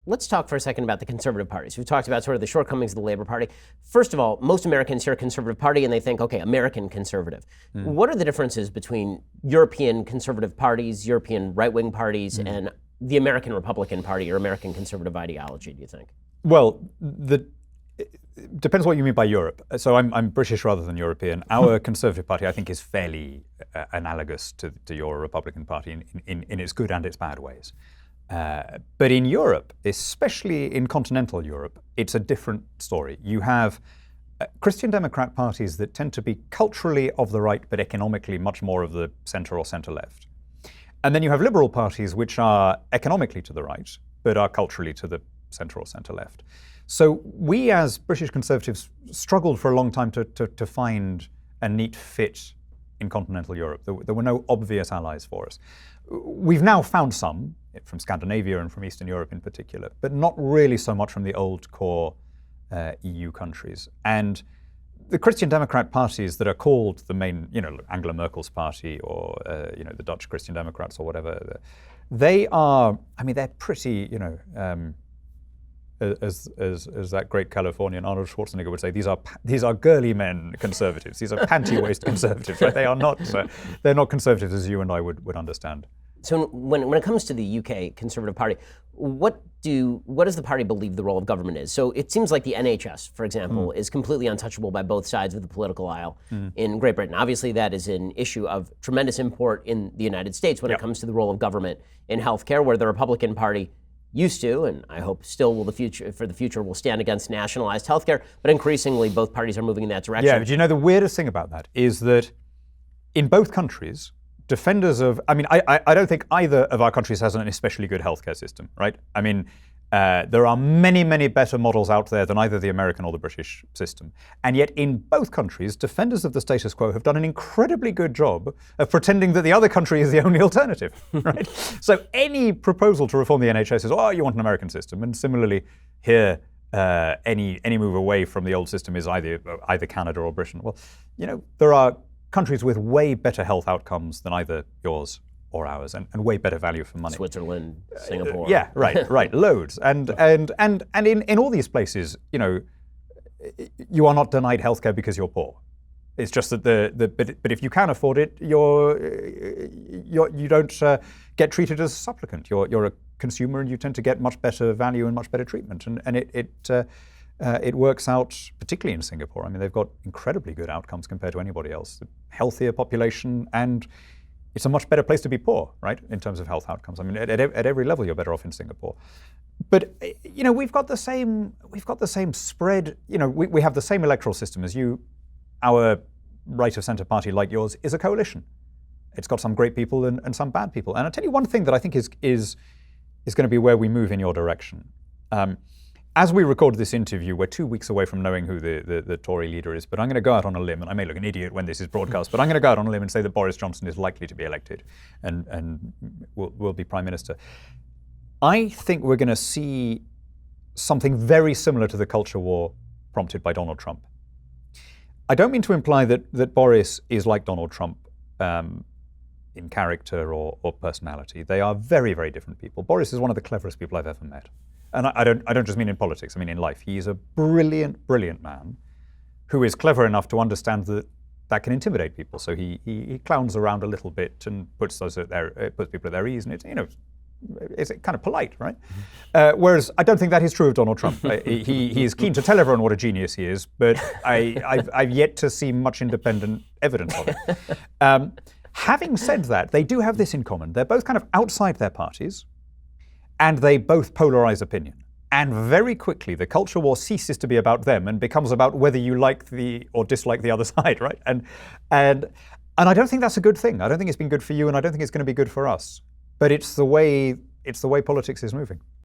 let's talk for a second about the conservative parties. We've talked about sort of the shortcomings of the Labour Party. First of all, most Americans hear Conservative Party and they think, okay, American conservative. What are the differences between European conservative parties, European right-wing parties, and the American Republican Party or American conservative ideology, do you think? Well, it depends what you mean by Europe. So I'm British rather than European. Our Conservative Party, I think, is fairly analogous to your Republican Party in its good and its bad ways. But in Europe, especially in continental Europe, it's a different story. You have Christian Democrat parties that tend to be culturally of the right, but economically much more of the centre or centre-left. And then you have liberal parties which are economically to the right, but are culturally to the centre or centre-left. So we as British Conservatives struggled for a long time to find a neat fit in continental Europe. There were no obvious allies for us. We've now found some from Scandinavia and from Eastern Europe in particular, but not really so much from the old core EU countries. And the Christian Democrat parties that are called the main, Angela Merkel's party or, the Dutch Christian Democrats or whatever, they are, they're pretty, as that great Californian Arnold Schwarzenegger would say, these are girly men conservatives. These are panty-waist conservatives, right? They are not. They're not conservatives as you and I would understand. So when it comes to the UK Conservative Party, what does the party believe the role of government is? So it seems like the NHS, for example, is completely untouchable by both sides of the political aisle in Great Britain. Obviously, that is an issue of tremendous import in the United States when it comes to the role of government in healthcare, where the Republican Party used to, and I hope still will for the future, will stand against nationalized healthcare, but increasingly both parties are moving in that direction. Yeah, but the weirdest thing about that is that in both countries, defenders of, I don't think either of our countries has an especially good healthcare system, right? There are many, many better models out there than either the American or the British system. And yet in both countries, defenders of the status quo have done an incredibly good job of pretending that the other country is the only alternative, right? So any proposal to reform the NHS is, you want an American system. And similarly here, any move away from the old system is either Canada or Britain. Well, there are countries with way better health outcomes than either yours or ours, and way better value for money. Switzerland, Singapore. Yeah, right, loads. And in all these places, you are not denied healthcare because you're poor. It's just that but if you can afford it, you don't get treated as a supplicant. You're a consumer, and you tend to get much better value and much better treatment. And it works out, particularly in Singapore. They've got incredibly good outcomes compared to anybody else. Healthier population, and it's a much better place to be poor, right, in terms of health outcomes. At every level, you're better off in Singapore. But we've got the same spread. We have the same electoral system as you. Our right of centre party, like yours, is a coalition. It's got some great people and some bad people. And I'll tell you one thing that I think is going to be where we move in your direction. As we record this interview, we're 2 weeks away from knowing who the Tory leader is, but I'm going to go out on a limb, and I may look an idiot when this is broadcast, but I'm going to go out on a limb and say that Boris Johnson is likely to be elected and will be Prime Minister. I think we're going to see something very similar to the culture war prompted by Donald Trump. I don't mean to imply that Boris is like Donald Trump in character or personality. They are very, very different people. Boris is one of the cleverest people I've ever met. And I don't just mean in politics, I mean in life. He's a brilliant, brilliant man who is clever enough to understand that can intimidate people. So he clowns around a little bit and puts people at their ease, and it's kind of polite, right? Whereas I don't think that is true of Donald Trump. He is keen to tell everyone what a genius he is, but I've yet to see much independent evidence of it. Having said that, they do have this in common. They're both kind of outside their parties, and they both polarize opinion. And very quickly, the culture war ceases to be about them and becomes about whether you like or dislike the other side, right? And I don't think that's a good thing. I don't think it's been good for you, and I don't think it's going to be good for us. But it's the way politics is moving.